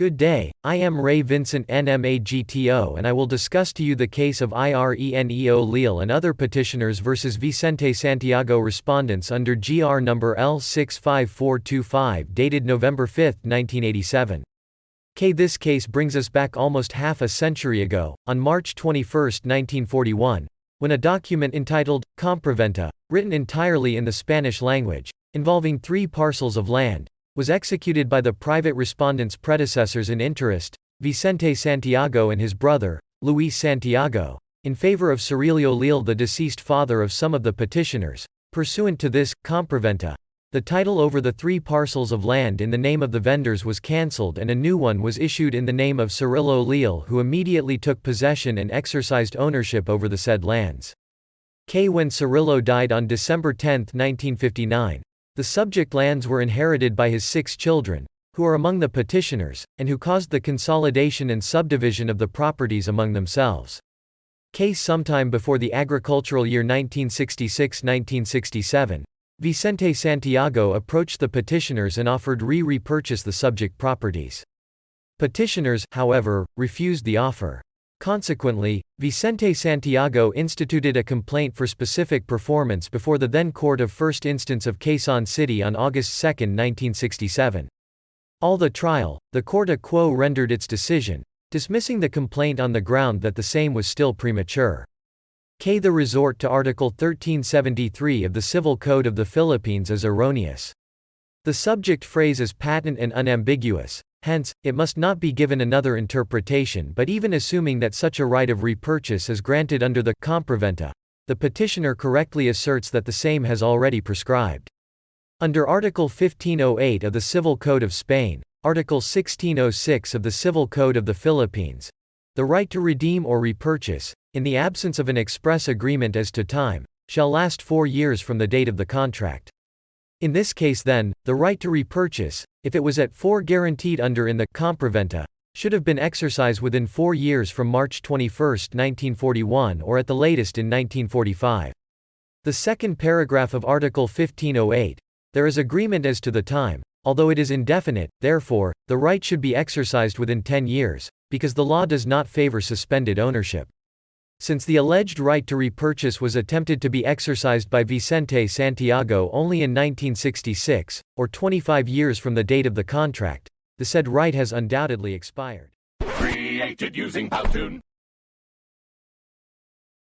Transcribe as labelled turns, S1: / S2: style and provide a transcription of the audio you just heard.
S1: Good day, I am Ray Vincent NMAGTO and I will discuss to you the case of IRENEO Leal and other petitioners versus Vicente Santiago respondents under GR number L-65425 dated November 5, 1987. This case brings us back almost half a century ago, on March 21, 1941, when a document entitled, Compraventa, written entirely in the Spanish language, involving 3 parcels of land, was executed by the private respondent's predecessors in interest, Vicente Santiago and his brother, Luis Santiago, in favor of Cirilo Leal, the deceased father of some of the petitioners. Pursuant to this compraventa, the title over the 3 parcels of land in the name of the vendors was cancelled and a new one was issued in the name of Cirilo Leal, who immediately took possession and exercised ownership over the said lands. When Cirilo died on December 10, 1959, the subject lands were inherited by his 6 children, who are among the petitioners, and who caused the consolidation and subdivision of the properties among themselves. Sometime before the agricultural year 1966-1967, Vicente Santiago approached the petitioners and offered repurchase the subject properties. Petitioners, however, refused the offer. Consequently, Vicente Santiago instituted a complaint for specific performance before the then Court of First Instance of Quezon City on August 2, 1967. All the trial, the Corte Quo rendered its decision, dismissing the complaint on the ground that the same was still premature. The resort to Article 1373 of the Civil Code of the Philippines is erroneous. The subject phrase is patent and unambiguous. Hence, it must not be given another interpretation. But even assuming that such a right of repurchase is granted under the compraventa, the petitioner correctly asserts that the same has already prescribed. Under Article 1508 of the Civil Code of Spain, Article 1606 of the Civil Code of the Philippines, the right to redeem or repurchase, in the absence of an express agreement as to time, shall last 4 years from the date of the contract. In this case then, the right to repurchase, if it was at 4 guaranteed under in the compraventa, should have been exercised within 4 years from March 21, 1941 or at the latest in 1945. The second paragraph of Article 1508, there is agreement as to the time, although it is indefinite, therefore, the right should be exercised within 10 years, because the law does not favor suspended ownership. Since the alleged right to repurchase was attempted to be exercised by Vicente Santiago only in 1966, or 25 years from the date of the contract, the said right has undoubtedly expired.
S2: Created using Powtoon.